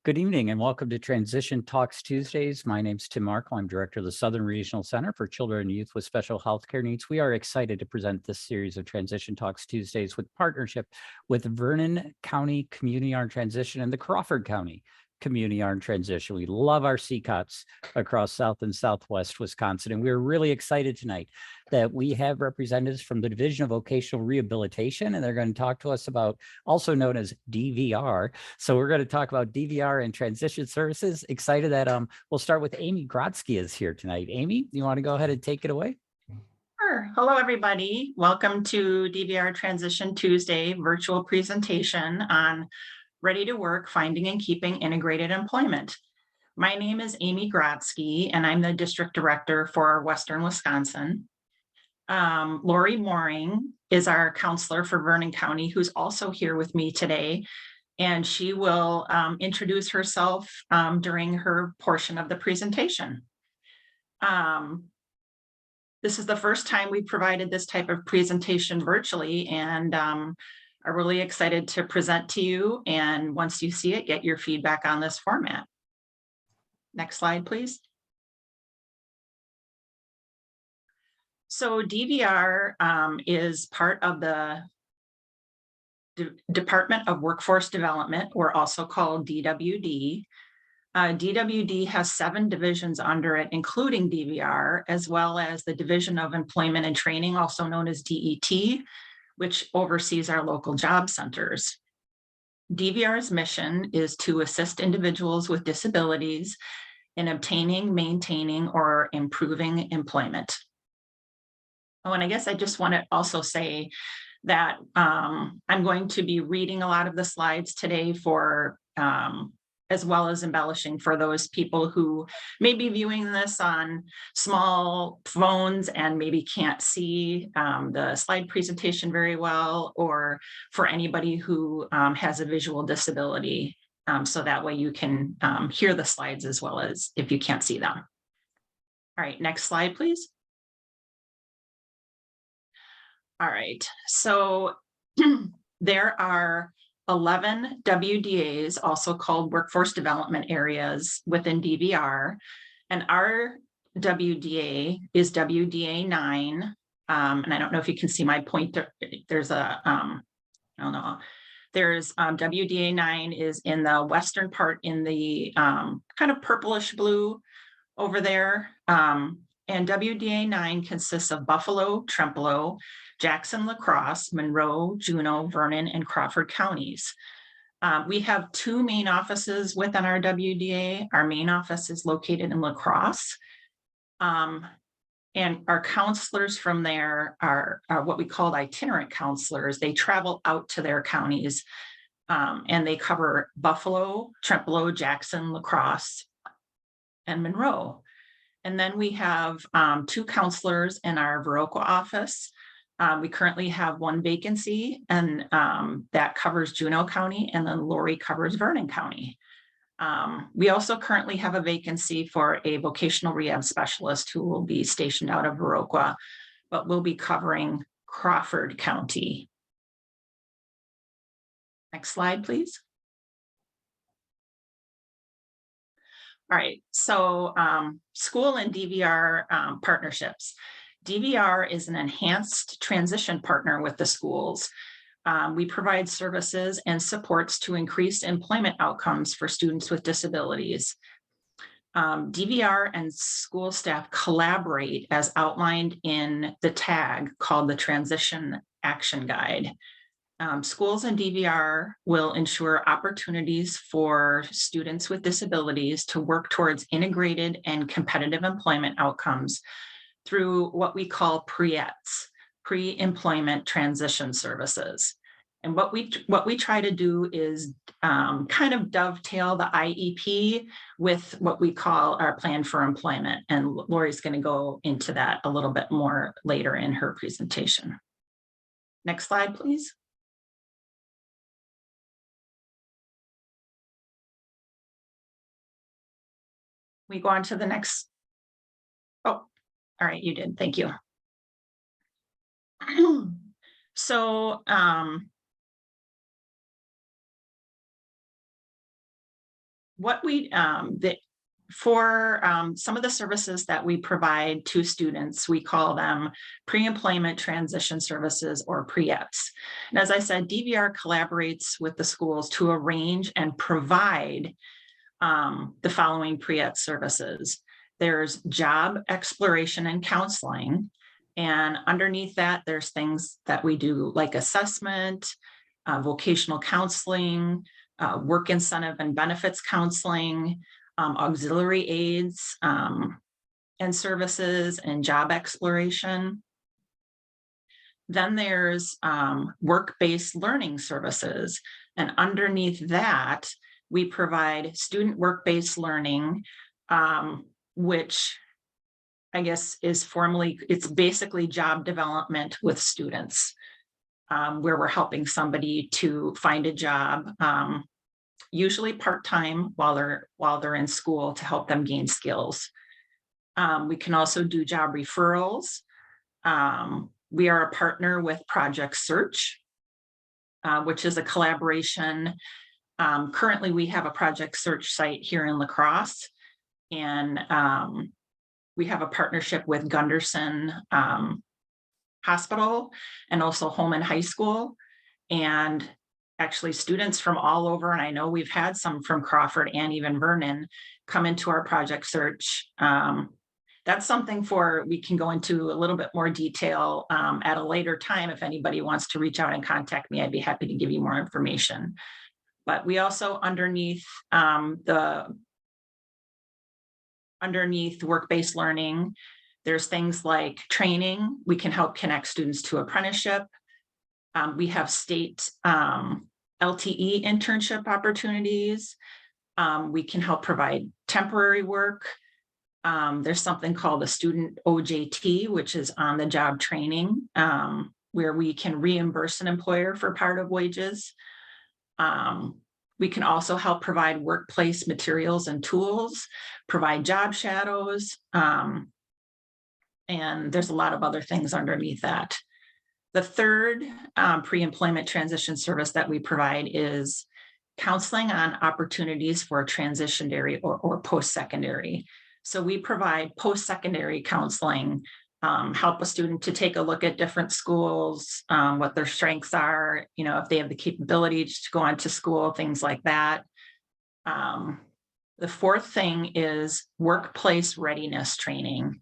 Good evening and welcome to Transition Talks Tuesdays. My name's Tim Markle. I'm director of the Southern Regional Center for Children and Youth with Special Healthcare Needs. We are excited to present this series of Transition Talks Tuesdays with partnership with Vernon County Community Arm Transition and the Crawford County Community Arm Transition. We love our CCOTs across South and Southwest Wisconsin, and we're really excited tonight that we have representatives from the Division of Vocational Rehabilitation, and they're going to talk to us about, also known as DVR. So we're going to talk about DVR and transition services. Excited that we'll start with Amy Grotzke is here tonight. Amy, you want to go ahead and take it away? Sure. Hello, everybody. Welcome to DVR Transition Tuesday virtual presentation on Ready to Work, Finding and Keeping Integrated Employment. My name is Amy Grotzke, and I'm the District Director for Western Wisconsin. Lori Mohring is our counselor for Vernon County, who's also here with me today, and she will introduce herself during her portion of the presentation. This is the first time we provided this type of presentation virtually, and I'm really excited to present to you. And once you see it, get your feedback on this format. Next slide, please. So DVR is part of the Department of Workforce Development, or also called DWD. DWD has 7 divisions under it, including DVR, as well as the Division of Employment and Training, also known as DET, which oversees our local job centers. DVR's mission is to assist individuals with disabilities in obtaining, maintaining, or improving employment. Oh, and I guess I just want to also say that I'm going to be reading a lot of the slides today for as well as embellishing for those people who may be viewing this on small phones and maybe can't see the slide presentation very well, or for anybody who has a visual disability. So that way you can hear the slides as well as if you can't see them. All right, next slide, please. All right, so there are 11 WDAs, also called workforce development areas within DVR, and our WDA is WDA 9. And I don't know if you can see my pointer. There's a, I don't know. There's WDA 9 is in the western part in the kind of purplish blue over there. And WDA 9 consists of Buffalo, Trempealeau, Jackson, La Crosse, Monroe, Juneau, Vernon, and Crawford counties. We have 2 main offices within our WDA. Our main office is located in La Crosse. And our counselors from there are what we call itinerant counselors. They travel out to their counties and they cover Buffalo, Trempealeau, Jackson, La Crosse, and Monroe. And then we have 2 counselors in our Viroqua office. We currently have 1 vacancy, and that covers Juneau County, and then Lori covers Vernon County. We also currently have a vacancy for a vocational rehab specialist who will be stationed out of Viroqua, but will be covering Crawford County. Next slide, please. All right, so school and DVR partnerships. DVR is an enhanced transition partner with the schools. We provide services and supports to increase employment outcomes for students with disabilities. DVR and school staff collaborate as outlined in the tag called the Transition Action Guide. Schools and DVR will ensure opportunities for students with disabilities to work towards integrated and competitive employment outcomes through what we call PREETs, pre-employment transition services. And what we try to do is kind of dovetail the IEP with what we call our plan for employment. And Lori's going to go into that a little bit more later in her presentation. Next slide, please. We go on to the next. Oh, all right, you did. Thank you. So what we, for some of the services that we provide to students, we call them pre-employment transition services, or PREETs. And as I said, DVR collaborates with the schools to arrange and provide the following PREET services. There's job exploration and counseling. And underneath that, there's things that we do like assessment, vocational counseling, work incentive and benefits counseling, auxiliary aids and services, and job exploration. Then there's work-based learning services. And underneath that, we provide student work-based learning, which I guess is formally, it's basically job development with students, where we're helping somebody to find a job, usually part-time while they're in school, to help them gain skills. We can also do job referrals. We are a partner with Project Search, which is a collaboration. Currently, we have a Project Search site here in La Crosse, and we have a partnership with Gunderson Hospital and also Holman High School. And actually students from all over, and I know we've had some from Crawford and even Vernon, come into our Project Search. That's something we can go into a little bit more detail at a later time. If anybody wants to reach out and contact me, I'd be happy to give you more information. But we also, underneath work-based learning, there's things like training. We can help connect students to apprenticeship. We have state LTE internship opportunities. We can help provide temporary work. There's something called a student OJT, which is on the job training, where we can reimburse an employer for part of wages. We can also help provide workplace materials and tools, provide job shadows, and there's a lot of other things underneath that. The third pre-employment transition service that we provide is counseling on opportunities for transitionary or post-secondary. So we provide post-secondary counseling, help a student to take a look at different schools, what their strengths are, if they have the capability to go on to school, things like that. The fourth thing is workplace readiness training.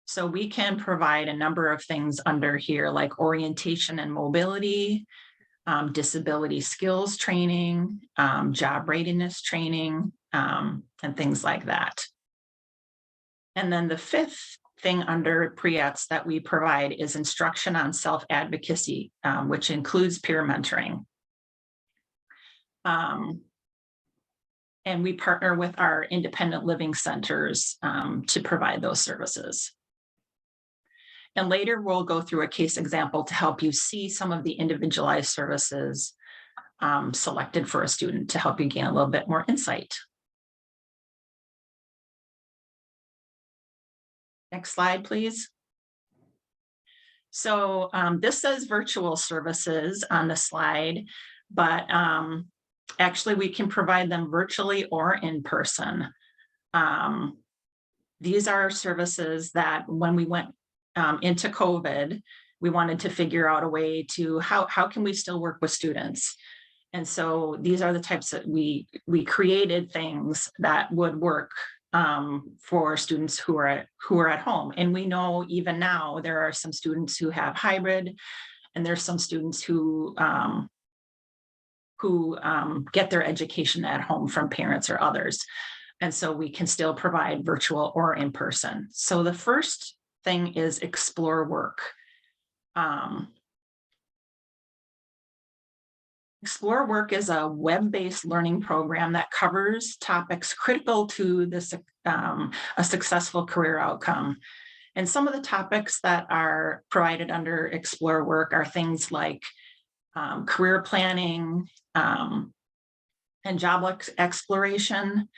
So we can provide a number of things under here, like orientation and mobility, disability skills training, job readiness training, and things like that. And then the fifth thing under PREETs that we provide is instruction on self-advocacy, which includes peer mentoring. And we partner with our independent living centers to provide those services. And later we'll go through a case example to help you see some of the individualized services selected for a student to help you gain a little bit more insight. Next slide, please. So this says virtual services on the slide, but actually we can provide them virtually or in person. These are services that when we went into COVID, we wanted to figure out a way to how can we still work with students. And so these are the types that we created things that would work for students who are at home. And we know even now there are some students who have hybrid, and there's some students who get their education at home from parents or others. And so we can still provide virtual or in person. So the first thing is Explore Work. Explore Work is a web-based learning program that covers topics critical to this, a successful career outcome. And some of the topics that are provided under Explore Work are things like career planning and job exploration,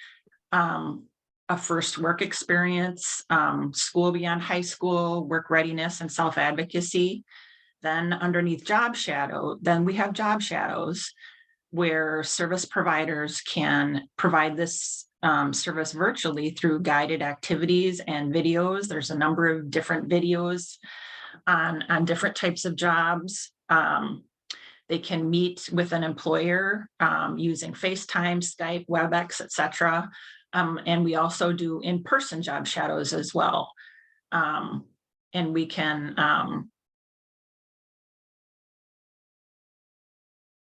a first work experience, school beyond high school, work readiness, and self-advocacy. Then underneath job shadow, then we have job shadows. where service providers can provide this service virtually through guided activities and videos. There's a number of different videos on different types of jobs. They can meet with an employer using FaceTime, Skype, WebEx, etc. And we also do in-person job shadows as well. And we can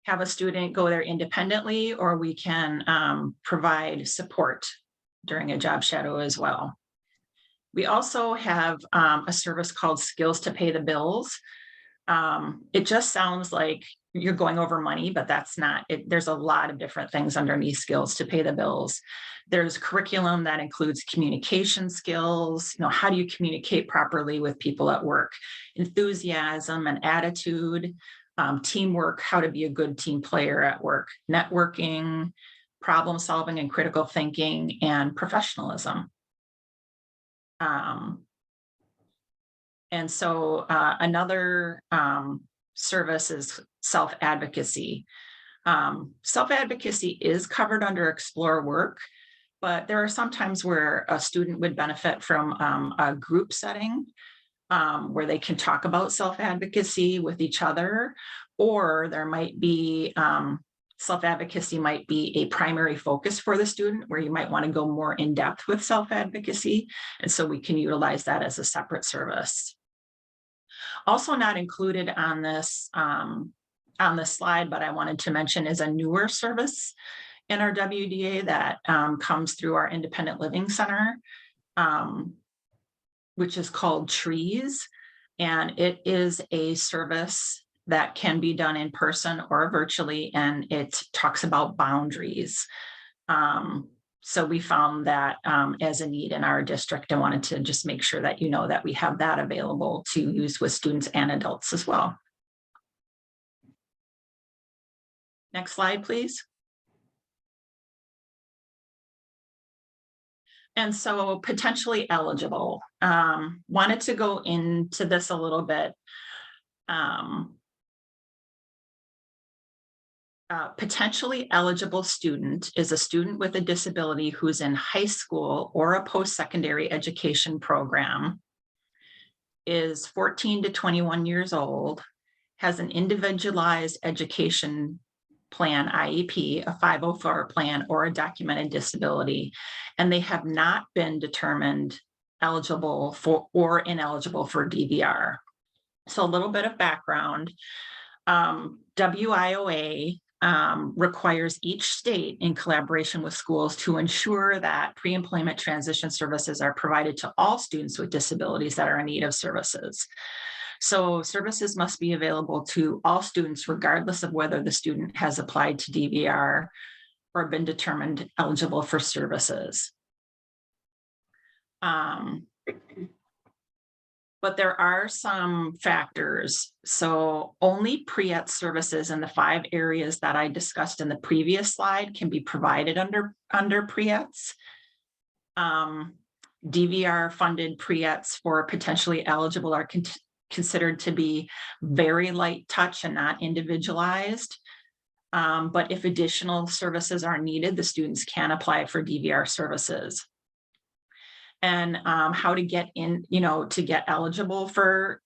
have a student go there independently, or we can provide support during a job shadow as well. We also have a service called Skills to Pay the Bills. It just sounds like you're going over money, but that's not it. There's a lot of different things underneath Skills to Pay the Bills. There's curriculum that includes communication skills. How do you communicate properly with people at work? Enthusiasm and attitude, teamwork, how to be a good team player at work, networking, problem solving and critical thinking, and professionalism. And so another service is self-advocacy. Self-advocacy is covered under Explore Work, but there are some times where a student would benefit from a group setting where they can talk about self-advocacy with each other, or there might be self-advocacy might be a primary focus for the student where you might want to go more in depth with self-advocacy. And so we can utilize that as a separate service. Also not included on this slide, but I wanted to mention is a newer service in our WDA that comes through our Independent Living Center, which is called Trees. And it is a service that can be done in person or virtually, and it talks about boundaries. So we found that as a need in our district, and wanted to just make sure that you know that we have that available to use with students and adults as well. Next slide, please. And so potentially eligible. Wanted to go into this a little bit. Potentially eligible student is a student with a disability who's in high school or a post-secondary education program, is 14 to 21 years old, has an individualized education plan, IEP, a 504 plan, or a documented disability, and they have not been determined eligible for or ineligible for DVR. So a little bit of background. WIOA requires each state in collaboration with schools to ensure that pre-employment transition services are provided to all students with disabilities that are in need of services. So services must be available to all students regardless of whether the student has applied to DVR or been determined eligible for services. But there are some factors. So only pre-ET services in the 5 areas that I discussed in the previous slide can be provided under pre-ETs. DVR funded pre-ETs for potentially eligible are considered to be very light touch and not individualized. But if additional services are needed, the students can apply for DVR services. And how to get in, to get eligible for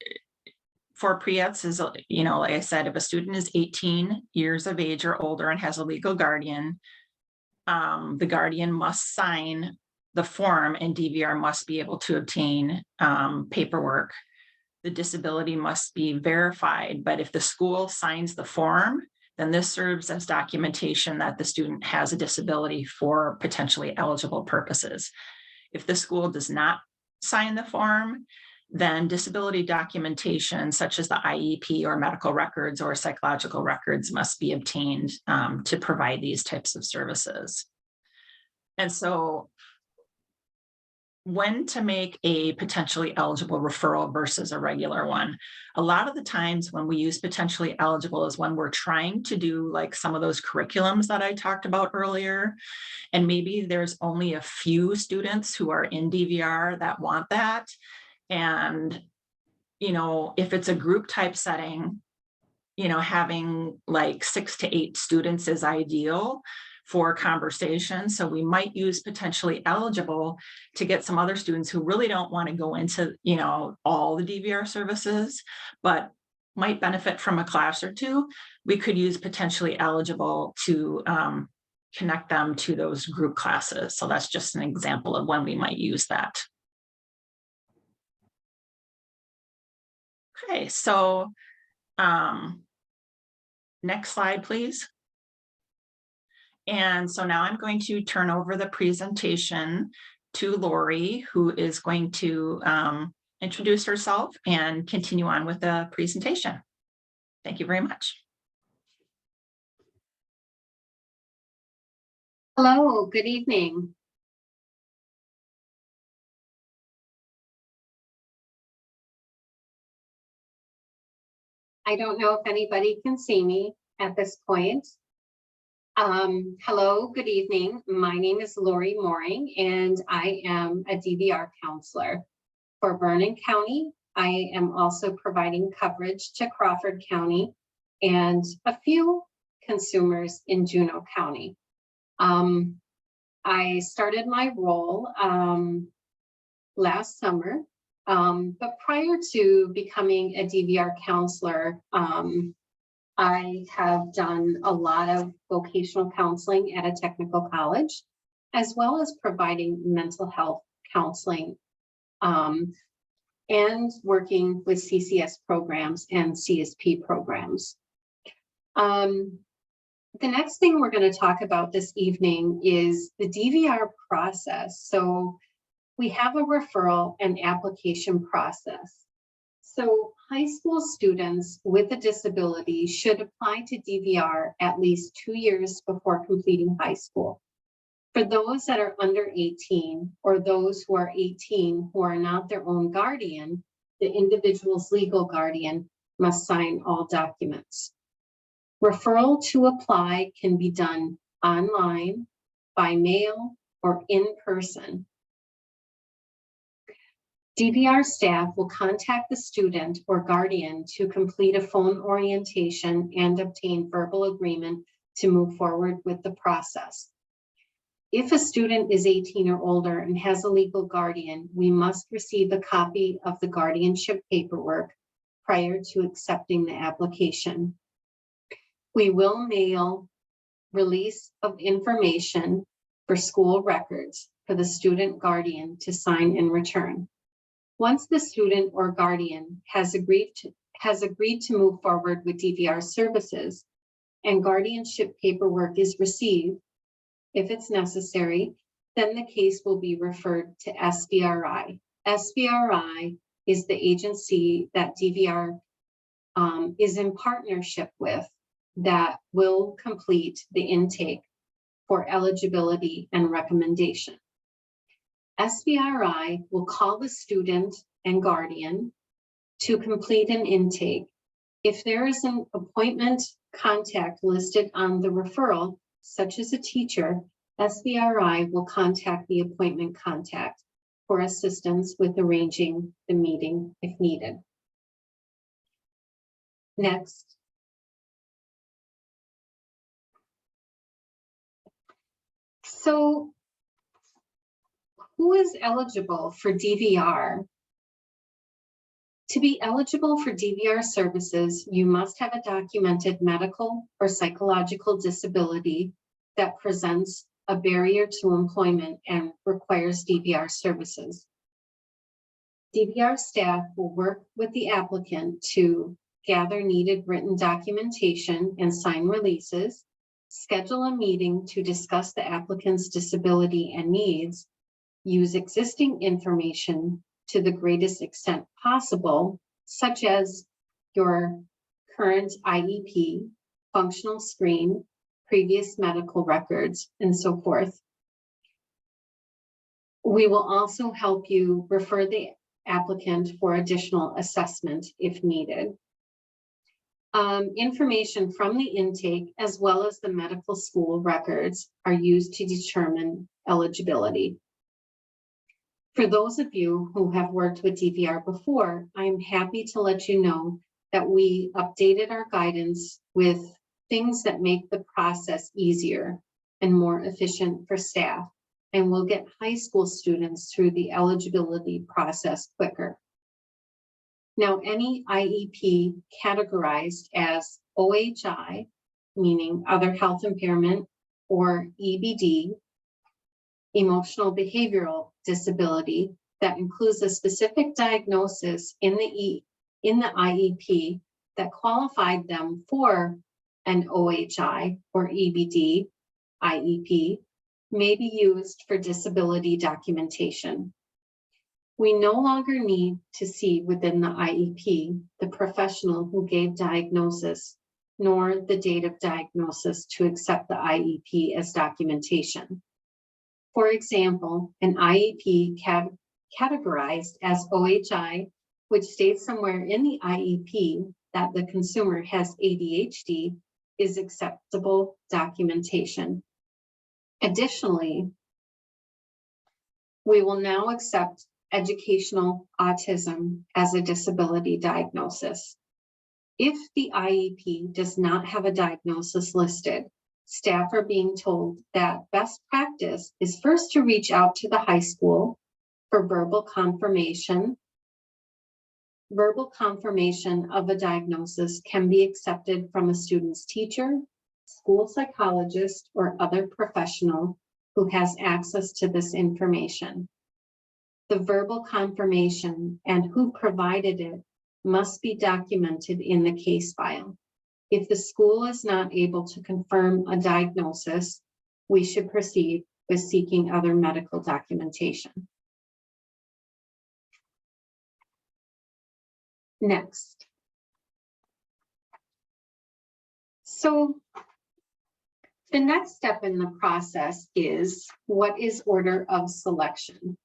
pre-ETs is, like I said, if a student is 18 years of age or older and has a legal guardian, the guardian must sign the form and DVR must be able to obtain paperwork. The disability must be verified, but if the school signs the form, then this serves as documentation that the student has a disability for potentially eligible purposes. If the school does not sign the form, then disability documentation such as the IEP or medical records or psychological records must be obtained to provide these types of services. And so when to make a potentially eligible referral versus a regular one. A lot of the times when we use potentially eligible is when we're trying to do like some of those curriculums that I talked about earlier. And maybe there's only a few students who are in DVR that want that. And, if it's a group type setting, having like 6 to 8 students is ideal for conversation. So we might use potentially eligible to get some other students who really don't want to go into, all the DVR services, but might benefit from a class or two. We could use potentially eligible to connect them to those group classes. So that's just an example of when we might use that. Okay, so next slide, please. And so now I'm going to turn over the presentation to Lori, who is going to introduce herself and continue on with the presentation. Thank you very much. Hello, good evening. I don't know if anybody can see me at this point. Hello, good evening. My name is Lori Mohring, and I am a DVR counselor for Vernon County. I am also providing coverage to Crawford County and a few consumers in Juneau County. I started my role last summer, but prior to becoming a DVR counselor, I have done a lot of vocational counseling at a technical college, as well as providing mental health counseling and working with CCS programs and CSP programs. The next thing we're going to talk about this evening is the DVR process. So we have a referral and application process. So high school students with a disability should apply to DVR at least 2 years before completing high school. For those that are under 18 or those who are 18 who are not their own guardian, the individual's legal guardian must sign all documents. Referral to apply can be done online, by mail, or in person. DVR staff will contact the student or guardian to complete a phone orientation and obtain verbal agreement to move forward with the process. If a student is 18 or older and has a legal guardian, we must receive a copy of the guardianship paperwork prior to accepting the application. We will mail release of information for school records for the student guardian to sign and return. Once the student or guardian has agreed to move forward with DVR services and guardianship paperwork is received, if it's necessary, then the case will be referred to SVRI. SVRI is the agency that DVR is in partnership with that will complete the intake for eligibility and recommendation. SVRI will call the student and guardian to complete an intake. If there is an appointment contact listed on the referral, such as a teacher, SVRI will contact the appointment contact for assistance with arranging the meeting if needed. Next. So, who is eligible for DVR? To be eligible for DVR services, you must have a documented medical or psychological disability that presents a barrier to employment and requires DVR services. DVR staff will work with the applicant to gather needed written documentation and sign releases, schedule a meeting to discuss the applicant's disability and needs, use existing information to the greatest extent possible, such as your current IEP, functional screen, previous medical records, and so forth. We will also help you refer the applicant for additional assessment if needed. Information from the intake as well as the medical school records are used to determine eligibility. For those of you who have worked with DVR before, I'm happy to let you know that we updated our guidance with things that make the process easier and more efficient for staff, and will get high school students through the eligibility process quicker. Now, any IEP categorized as OHI, meaning other health impairment, or EBD, emotional behavioral disability, that includes a specific diagnosis in the IEP that qualified them for an OHI or EBD IEP, may be used for disability documentation. We no longer need to see within the IEP the professional who gave diagnosis, nor the date of diagnosis to accept the IEP as documentation. For example, an IEP categorized as OHI, which states somewhere in the IEP that the consumer has ADHD, is acceptable documentation. Additionally, we will now accept educational autism as a disability diagnosis. If the IEP does not have a diagnosis listed, staff are being told that best practice is first to reach out to the high school for verbal confirmation. Verbal confirmation of a diagnosis can be accepted from a student's teacher, school psychologist, or other professional who has access to this information. The verbal confirmation and who provided it must be documented in the case file. If the school is not able to confirm a diagnosis, we should proceed with seeking other medical documentation. Next. So the next step in the process is, what is order of selection?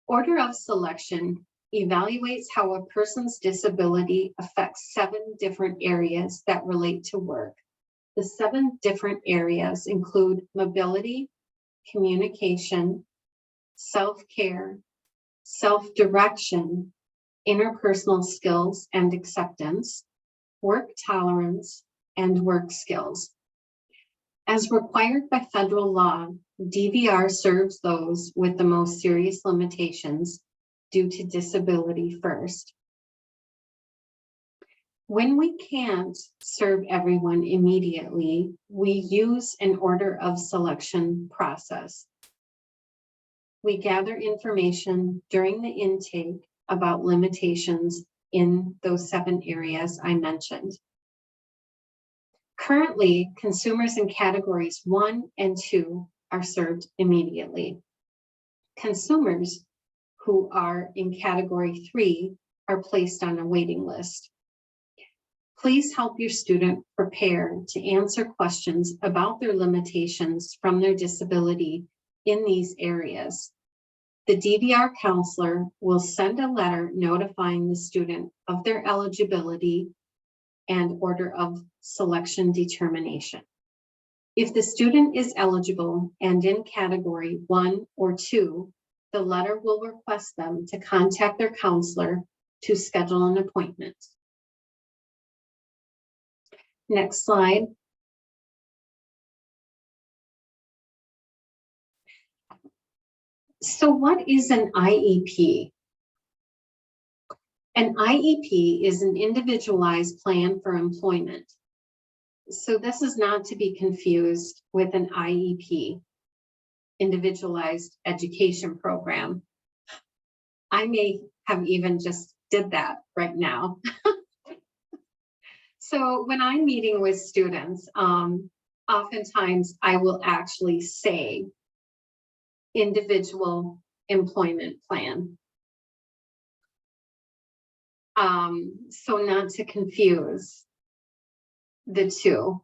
Order of selection evaluates how a person's disability affects 7 different areas that relate to work. The 7 different areas include mobility, communication, self-care, self-direction, interpersonal skills and acceptance, work tolerance, and work skills. As required by federal law, DVR serves those with the most serious limitations due to disability first. When we can't serve everyone immediately, we use an order of selection process. We gather information during the intake about limitations in those 7 areas I mentioned. Currently, consumers in categories 1 and 2 are served immediately. Consumers who are in category 3 are placed on a waiting list. Please help your student prepare to answer questions about their limitations from their disability in these areas. The DVR counselor will send a letter notifying the student of their eligibility and order of selection determination. If the student is eligible and in category 1 or 2, the letter will request them to contact their counselor to schedule an appointment. Next slide. So what is an IEP? An IEP is an individualized plan for employment. So this is not to be confused with an IEP, individualized education program. I may have even just did that right now. So when I'm meeting with students, oftentimes I will actually say individual employment plan. So not to confuse the two.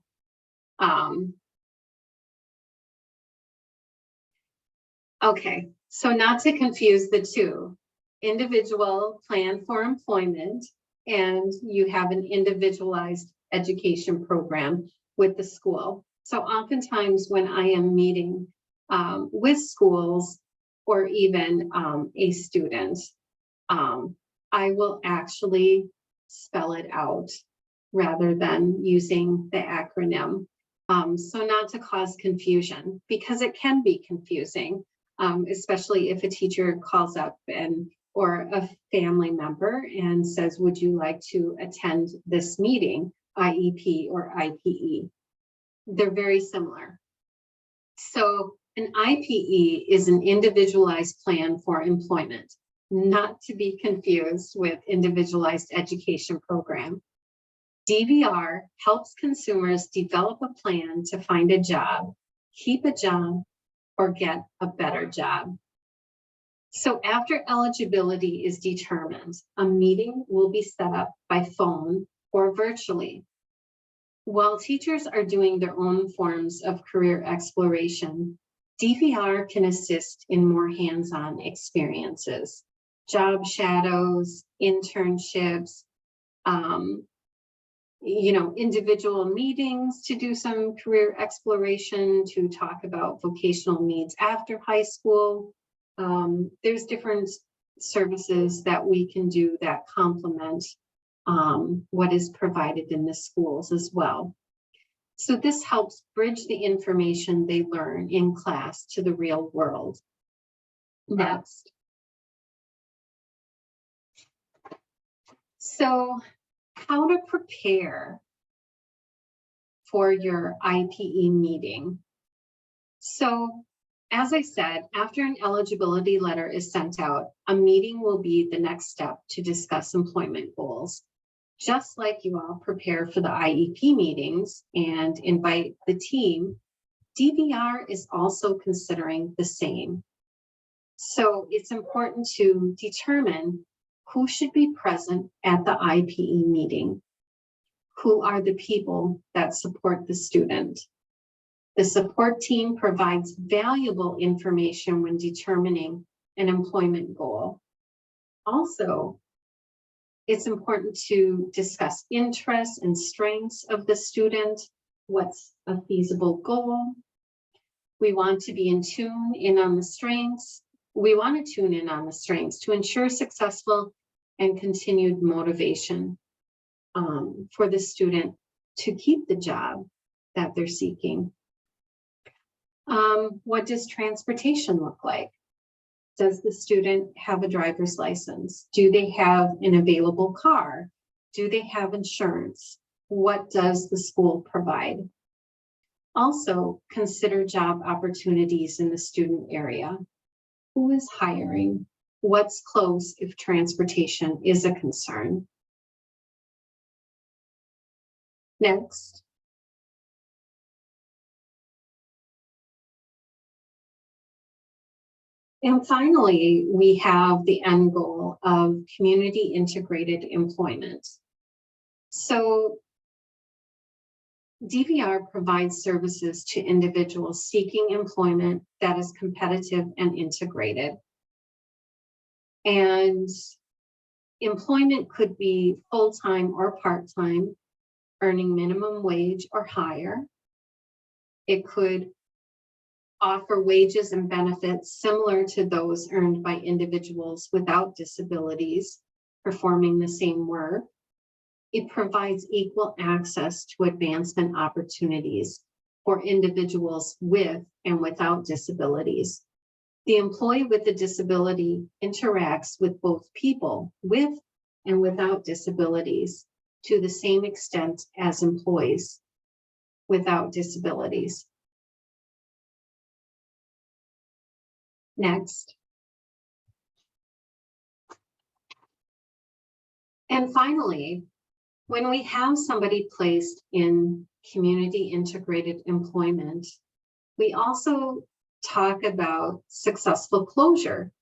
Okay, so not to confuse the two. Individual plan for employment, and you have an individualized education program with the school. So oftentimes when I am meeting with schools or even a student, I will actually spell it out rather than using the acronym. So not to cause confusion, because it can be confusing, especially if a teacher calls up or a family member and says, would you like to attend this meeting, IEP or IPE? They're very similar. So an IPE is an individualized plan for employment, not to be confused with individualized education program. DVR helps consumers develop a plan to find a job, keep a job, or get a better job. So after eligibility is determined, a meeting will be set up by phone or virtually. While teachers are doing their own forms of career exploration, DVR can assist in more hands-on experiences, job shadows, internships, individual meetings to do some career exploration, to talk about vocational needs after high school. There's different services that we can do that complement what is provided in the schools as well. So this helps bridge the information they learn in class to the real world. Next. So how to prepare for your IPE meeting. So as I said, after an eligibility letter is sent out, a meeting will be the next step to discuss employment goals. Just like you all prepare for the IEP meetings and invite the team, DVR is also considering the same. So it's important to determine who should be present at the IPE meeting. Who are the people that support the student? The support team provides valuable information when determining an employment goal. Also, it's important to discuss interests and strengths of the student. What's a feasible goal? We want to be in tune in on the strengths. We want to tune in on the strengths to ensure successful and continued motivation for the student to keep the job that they're seeking. What does transportation look like? Does the student have a driver's license? Do they have an available car? Do they have insurance? What does the school provide? Also, consider job opportunities in the student area. Who is hiring? What's close if transportation is a concern? Next. And finally, we have the end goal of community integrated employment. So DVR provides services to individuals seeking employment that is competitive and integrated. And employment could be full-time or part-time, earning minimum wage or higher. It could offer wages and benefits similar to those earned by individuals without disabilities performing the same work. It provides equal access to advancement opportunities for individuals with and without disabilities. The employee with a disability interacts with both people with and without disabilities to the same extent as employees without disabilities. Next. And finally, when we have somebody placed in community integrated employment, we also talk about successful closure.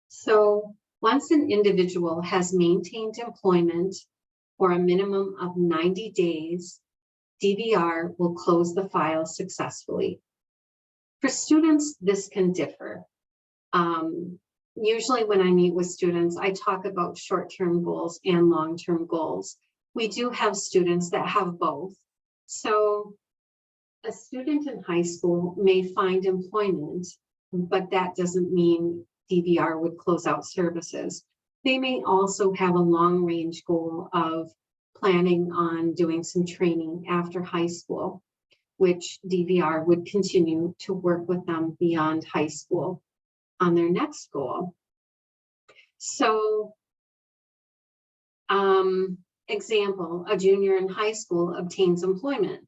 So once an individual has maintained employment for a minimum of 90 days, DVR will close the file successfully. For students, this can differ. Usually when I meet with students, I talk about short-term goals and long-term goals. We do have students that have both. So a student in high school may find employment, but that doesn't mean DVR would close out services. They may also have a long-range goal of planning on doing some training after high school, which DVR would continue to work with them beyond high school on their next goal. So, example, a junior in high school obtains employment.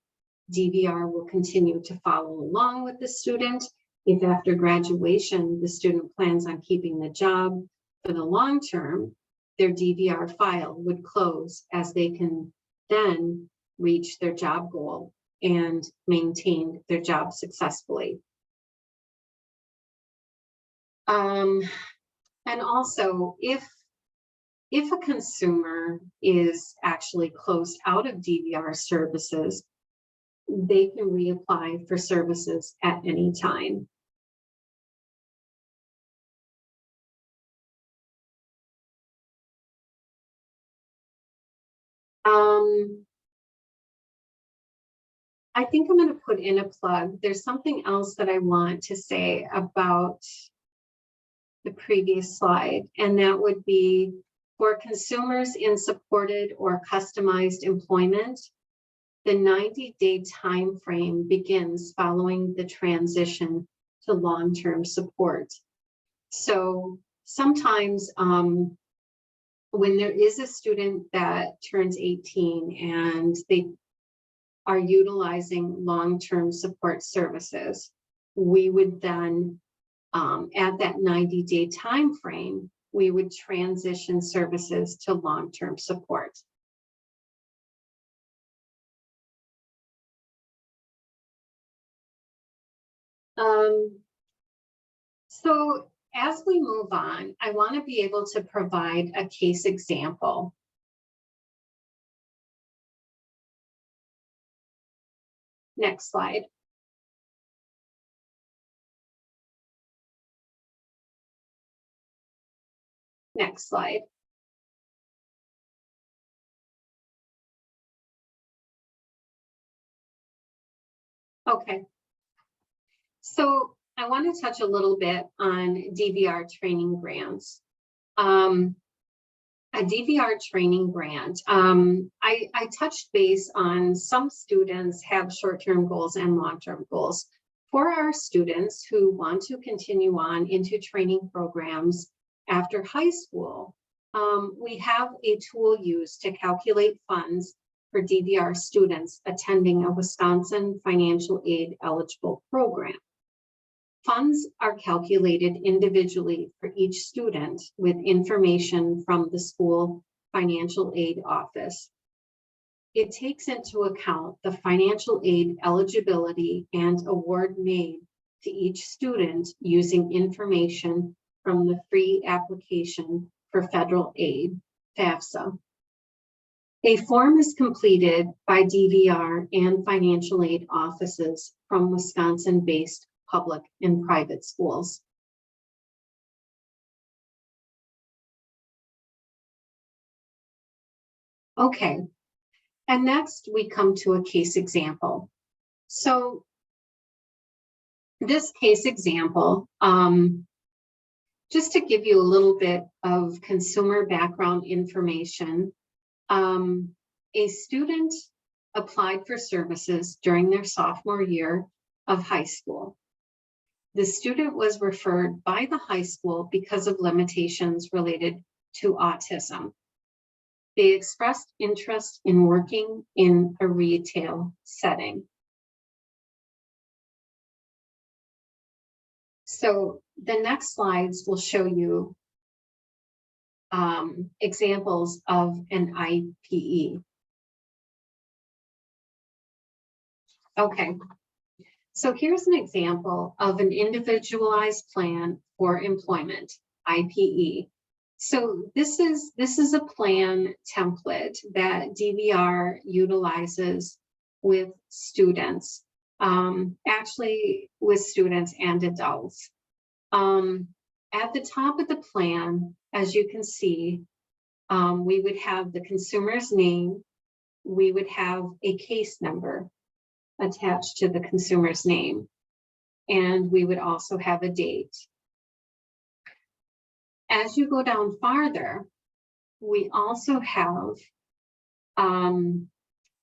DVR will continue to follow along with the student. If after graduation, the student plans on keeping the job for the long term, their DVR file would close as they can then reach their job goal and maintain their job successfully. And also, if a consumer is actually closed out of DVR services, they can reapply for services at any time. I think I'm going to put in a plug. There's something else that I want to say about the previous slide, and that would be for consumers in supported or customized employment, the 90-day time frame begins following the transition to long-term support. So sometimes when there is a student that turns 18 and they are utilizing long-term support services, we would then, at that 90-day time frame, we would transition services to long-term support. So as we move on, I want to be able to provide a case example. Next slide. Next slide. Okay. So I want to touch a little bit on DVR training grants. A DVR training grant. I touched base on some students have short-term goals and long-term goals. For our students who want to continue on into training programs after high school, we have a tool used to calculate funds for DVR students attending a Wisconsin financial aid eligible program. Funds are calculated individually for each student with information from the school financial aid office. It takes into account the financial aid eligibility and award made to each student using information from the free application for federal aid, FAFSA. A form is completed by DVR and financial aid offices from Wisconsin-based public and private schools. Okay, and next we come to a case example. So this case example, just to give you a little bit of consumer background information, a student applied for services during their sophomore year of high school. The student was referred by the high school because of limitations related to autism. They expressed interest in working in a retail setting. So the next slides will show you examples of an IPE. Okay. So here's an example of an individualized plan for employment, IPE. So this is a plan template that DVR utilizes with students, actually with students and adults. At the top of the plan, as you can see, we would have the consumer's name, we would have a case number attached to the consumer's name, and we would also have a date. As you go down farther, we also have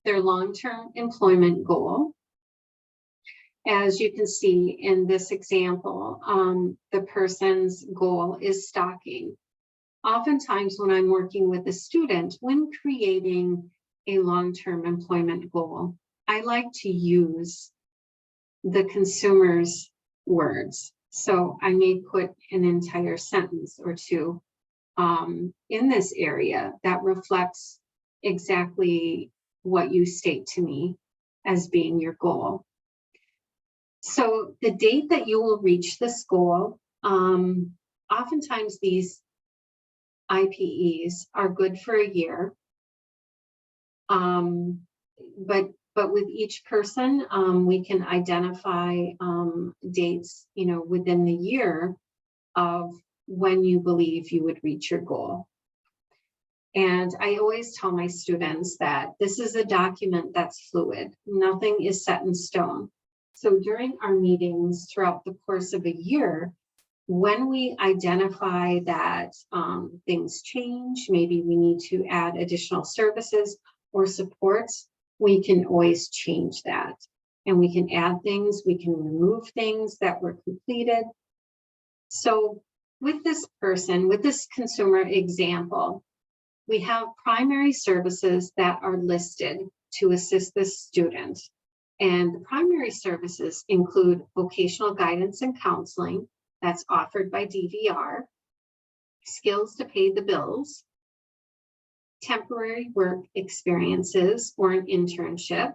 their long-term employment goal. As you can see in this example, the person's goal is stocking. Oftentimes when I'm working with a student, when creating a long-term employment goal, I like to use the consumer's words. So I may put an entire sentence or two in this area that reflects exactly what you state to me as being your goal. So the date that you will reach this goal, oftentimes these IPEs are good for a year. But with each person, we can identify dates, within the year of when you believe you would reach your goal. And I always tell my students that this is a document that's fluid. Nothing is set in stone. So during our meetings throughout the course of a year, when we identify that things change, maybe we need to add additional services or supports, we can always change that. And we can add things, we can remove things that were completed. So with this person, with this consumer example, we have primary services that are listed to assist this student. And the primary services include vocational guidance and counseling that's offered by DVR, skills to pay the bills, temporary work experiences or an internship,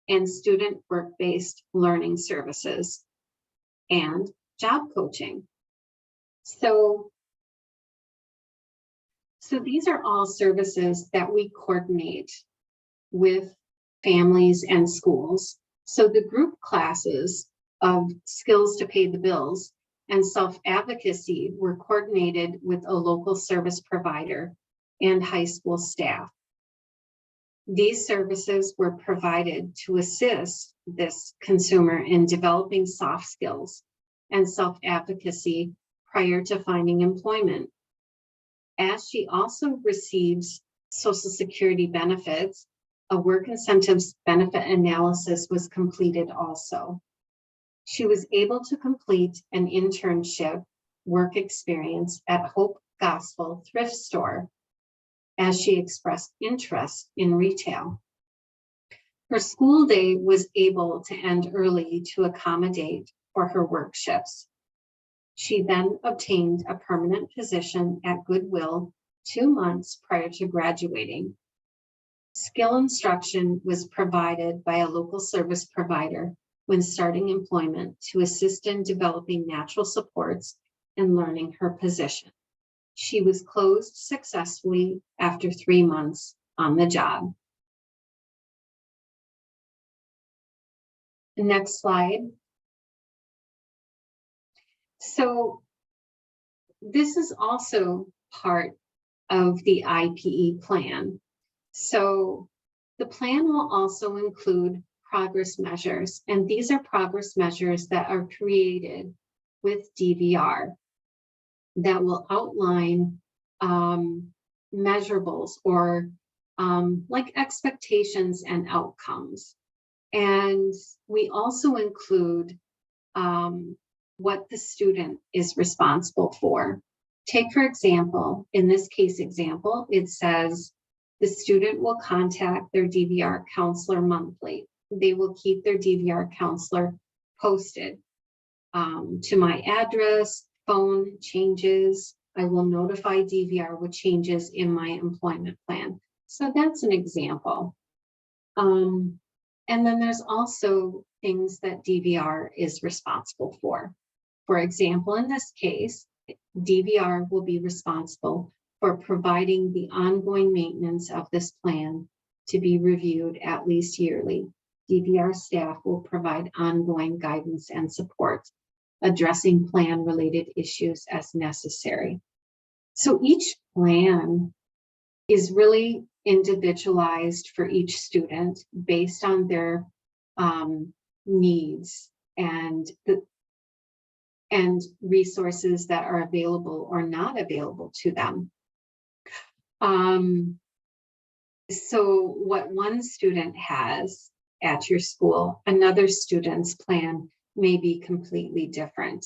and student work-based learning services, and job coaching. So these are all services that we coordinate with families and schools. So the group classes of skills to pay the bills and self-advocacy were coordinated with a local service provider and high school staff. These services were provided to assist this consumer in developing soft skills and self-advocacy prior to finding employment. As she also receives Social Security benefits, a work incentives benefit analysis was completed also. She was able to complete an internship work experience at Hope Gospel Thrift Store as she expressed interest in retail. Her school day was able to end early to accommodate for her work shifts. She then obtained a permanent position at Goodwill 2 months prior to graduating. Skill instruction was provided by a local service provider when starting employment to assist in developing natural supports and learning her position. She was closed successfully after 3 months on the job. Next slide. So this is also part of the IPE plan. So the plan will also include progress measures, and these are progress measures that are created with DVR that will outline measurables or like expectations and outcomes. And we also include what the student is responsible for. Take, for example, in this case example, it says the student will contact their DVR counselor monthly. They will keep their DVR counselor posted to my address, phone changes. I will notify DVR with changes in my employment plan. So that's an example. And then there's also things that DVR is responsible for. For example, in this case, DVR will be responsible for providing the ongoing maintenance of this plan to be reviewed at least yearly. DVR staff will provide ongoing guidance and support, addressing plan-related issues as necessary. So each plan is really individualized for each student based on their needs and and resources that are available or not available to them. So what one student has at your school, another student's plan may be completely different.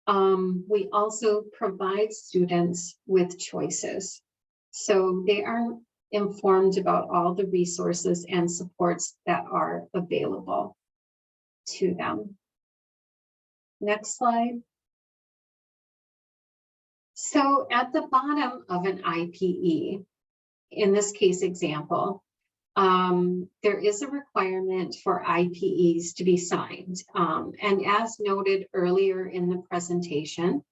We also provide students with choices. So they are informed about all the resources and supports that are available to them. Next slide. So at the bottom of an IPE, in this case example, there is a requirement for IPEs to be signed. And as noted earlier in the presentation,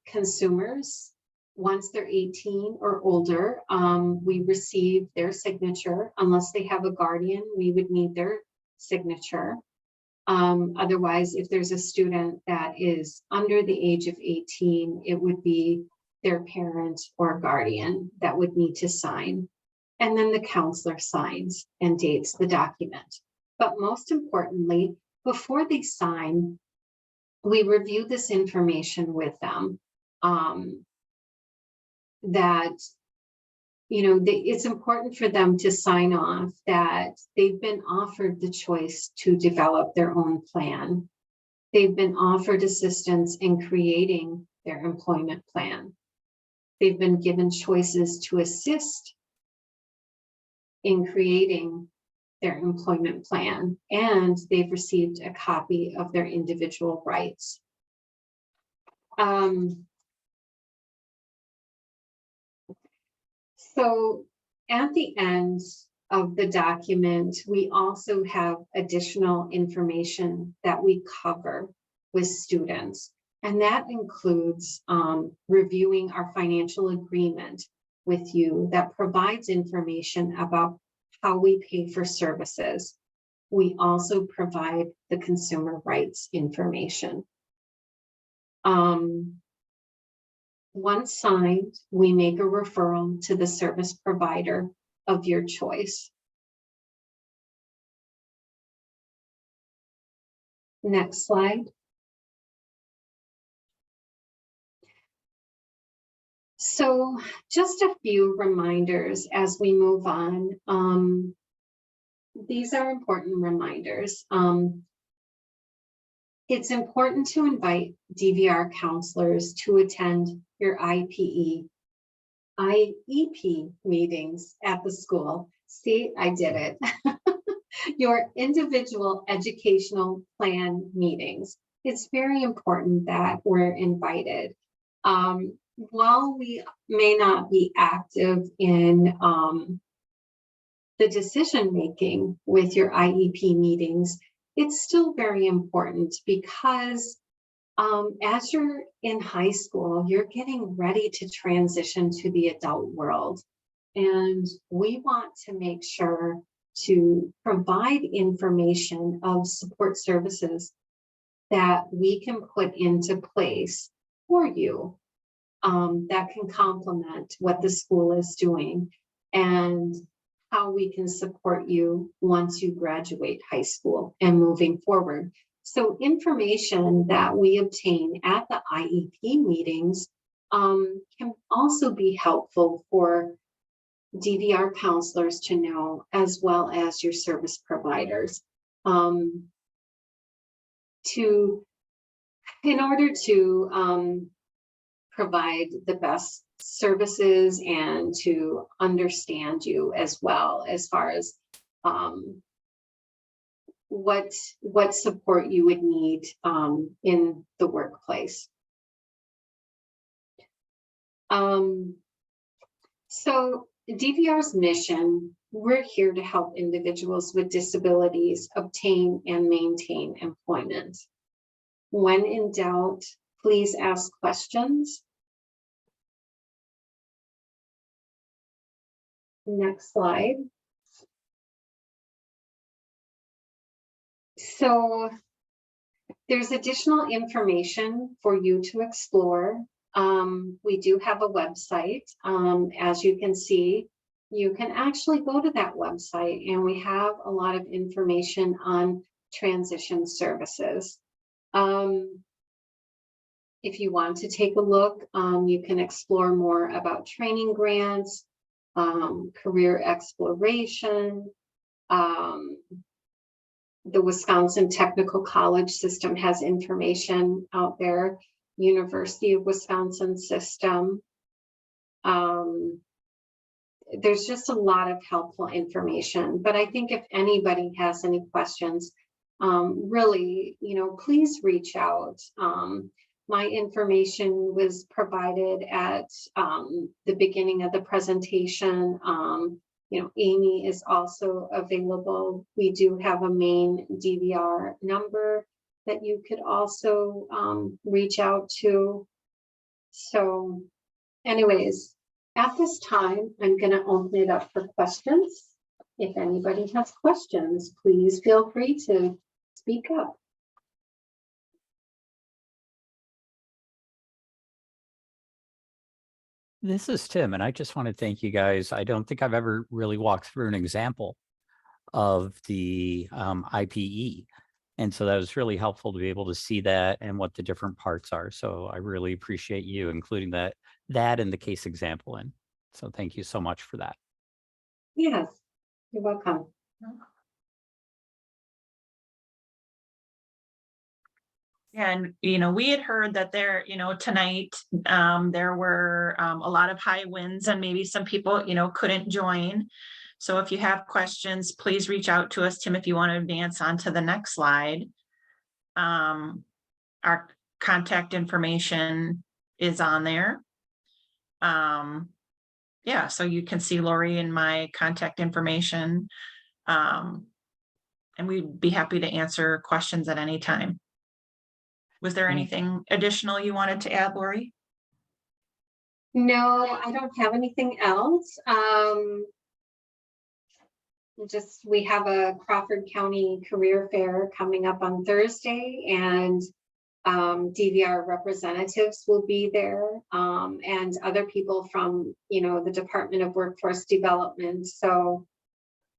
consumers, once they're 18 or older, we receive their signature. Unless they have a guardian, we would need their signature. Otherwise, if there's a student that is under the age of 18, it would be their parent or guardian that would need to sign. And then the counselor signs and dates the document. But most importantly, before they sign, we review this information with them. That, you know, it's important for them to sign off that they've been offered the choice to develop their own plan. They've been offered assistance in creating their employment plan. They've been given choices to assist in creating their employment plan, and they've received a copy of their individual rights. So at the end of the document, we also have additional information that we cover with students, and that includes reviewing our financial agreement with you that provides information about how we pay for services. We also provide the consumer rights information. Once signed, we make a referral to the service provider of your choice. Next slide. So just a few reminders as we move on. These are important reminders. It's important to invite DVR counselors to attend your IEP meetings at the school. See, I did it. Your individual educational plan meetings. It's very important that we're invited. While we may not be active in the decision-making with your IEP meetings, it's still very important because as you're in high school, you're getting ready to transition to the adult world. And we want to make sure to provide information of support services that we can put into place for you that can complement what the school is doing and how we can support you once you graduate high school and moving forward. So information that we obtain at the IEP meetings can also be helpful for DVR counselors to know, as well as your service providers, in order to provide the best services and to understand you as well as far as what support you would need in the workplace. So DVR's mission, we're here to help individuals with disabilities obtain and maintain employment. When in doubt, please ask questions. Next slide. So there's additional information for you to explore. We do have a website. As you can see, you can actually go to that website and we have a lot of information on transition services. If you want to take a look, you can explore more about training grants, career exploration. The Wisconsin Technical College system has information out there, University of Wisconsin system. There's just a lot of helpful information, but I think if anybody has any questions, really, please reach out. My information was provided at the beginning of the presentation. Amy is also available. We do have a main DVR number that you could also reach out to. So anyways, at this time, I'm going to open it up for questions. If anybody has questions, please feel free to speak up. This is Tim, and I just want to thank you guys. I don't think I've ever really walked through an example of the IPE. And so that was really helpful to be able to see that and what the different parts are. So I really appreciate you including that in the case example in. So thank you so much for that. Yes, you're welcome. And, we had heard that there, tonight, there were a lot of high winds and maybe some people, couldn't join. So if you have questions, please reach out to us, Tim, if you want to advance on to the next slide. Our contact information is on there. Yeah, so you can see Lori and my contact information. And we'd be happy to answer questions at any time. Was there anything additional you wanted to add, Lori? No, I don't have anything else. We have a Crawford County Career Fair coming up on Thursday, and DVR representatives will be there, and other people from, the Department of Workforce Development. So,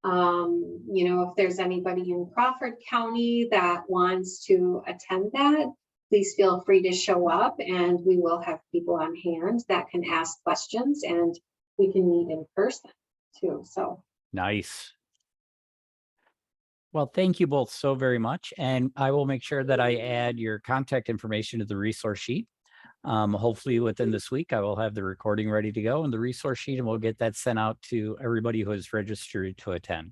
if there's anybody in Crawford County that wants to attend that, please feel free to show up, and we will have people on hand that can ask questions, and we can meet in person too. So Nice. Well, thank you both so very much. And I will make sure that I add your contact information to the resource sheet. Hopefully within this week, I will have the recording ready to go and the resource sheet, and we'll get that sent out to everybody who is registered to attend.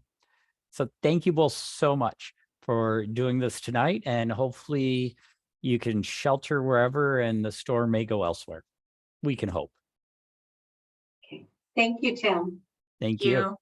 So thank you both so much for doing this tonight, and hopefully you can shelter wherever and the store may go elsewhere. We can hope. okay. Thank you, Tim. Thank you.